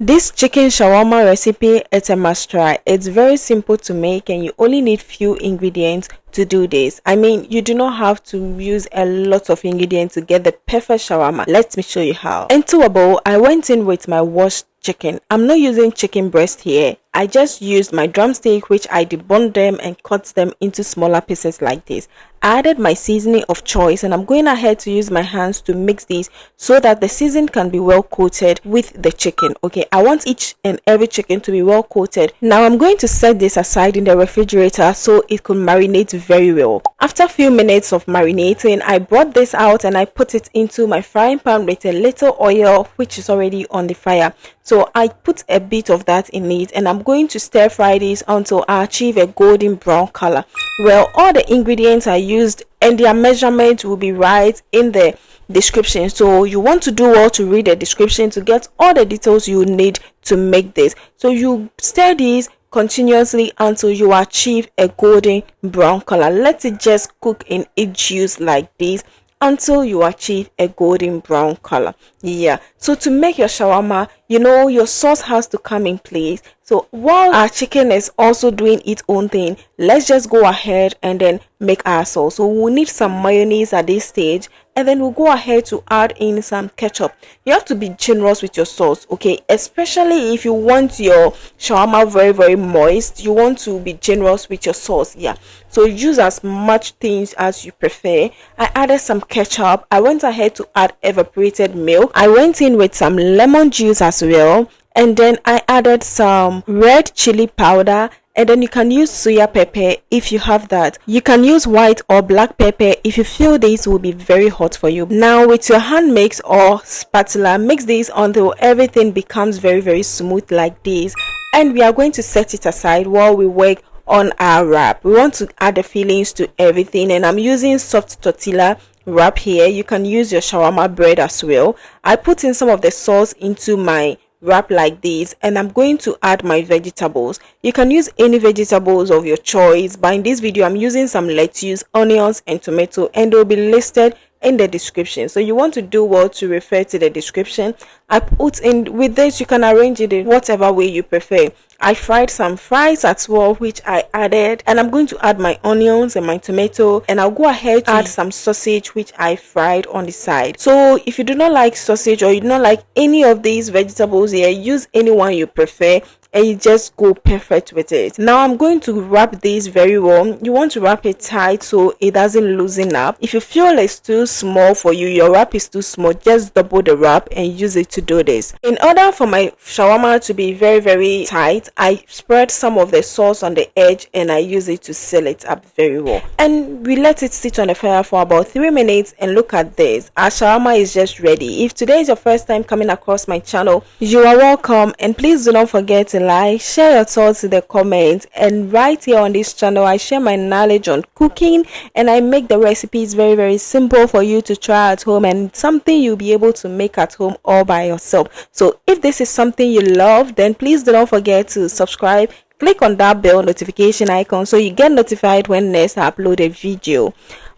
This chicken shawarma recipe is a must try. It's very simple to make and you only need few ingredients to do this. I mean, you do not have to use a lot of ingredients to get the perfect shawarma. Let me show you how. Into a bowl, I went in with my washed chicken. I'm not using chicken breast here. I just used my drumstick, which I deboned them and cut them into smaller pieces like this. I added my seasoning of choice and I'm going ahead to use my hands to mix these so that the season can be well coated with the chicken. Okay, I want each and every chicken to be well coated. Now I'm going to set this aside in the refrigerator so it could marinate very well. After a few minutes of marinating, I brought this out and I put it into my frying pan with a little oil which is already on the fire. So I put a bit of that in it and I'm going to stir fry this until I achieve a golden brown color. Well, all the ingredients I used and their measurement will be right in the description, so you want to do well to read the description to get all the details you need to make this. So you stir these continuously until you achieve a golden brown color. Let it just cook in its juice like this until you achieve a golden brown color. Yeah, so to make your shawarma, you know, your sauce has to come in place. So while our chicken is also doing its own thing, let's just go ahead and then make our sauce. So we'll need some mayonnaise at this stage, and then we'll go ahead to add in some ketchup. You have to be generous with your sauce, okay? Especially if you want your shawarma very moist, you want to be generous with your sauce. Yeah, so use as much things as you prefer. I added some ketchup. I went ahead to add evaporated milk. I went in with some lemon juice as well, and then I added some red chili powder, and then you can use soya pepper if you have that. You can use white or black pepper if you feel this will be very hot for you. Now with your hand mix or spatula, mix this until everything becomes very smooth like this, and we are going to set it aside while we work on our wrap. We want to add the fillings to everything, and I'm using soft tortilla wrap here. You can use your shawarma bread as well. I put in some of the sauce into my wrap like this, and I'm going to add my vegetables. You can use any vegetables of your choice, but in this video I'm using some lettuce, onions and tomato, and they'll be listed in the description, so you want to do well to refer to the description. I put in with this, you can arrange it in whatever way you prefer. I fried some fries as well, which I added, and I'm going to add my onions and my tomato, and I'll go ahead to add some sausage which I fried on the side. So if you do not like sausage or you do not like any of these vegetables here, use any one you prefer and you just go perfect with it. Now I'm going to wrap this very well. You want to wrap it tight so it doesn't loosen up. If you feel it's too small for you, your wrap is too small, just double the wrap and use it to do this. In order for my shawarma to be very tight, I spread some of the sauce on the edge and I use it to seal it up very well, and we let it sit on the fire for about 3 minutes. And look at this, our shawarma is just ready. If today is your first time coming across my channel, you are welcome, and please do not forget to like, share your thoughts in the comments. And right here on this channel I share my knowledge on cooking, and I make the recipes very simple for you to try at home, and something you'll be able to make at home all by yourself. So if this is something you love, then please do not forget to subscribe. Click on that bell notification icon so you get notified when next I upload a video.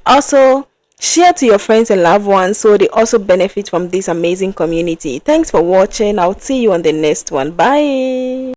Also, share to your friends and loved ones so they also benefit from this amazing community. Thanks for watching. I'll see you on the next one. Bye.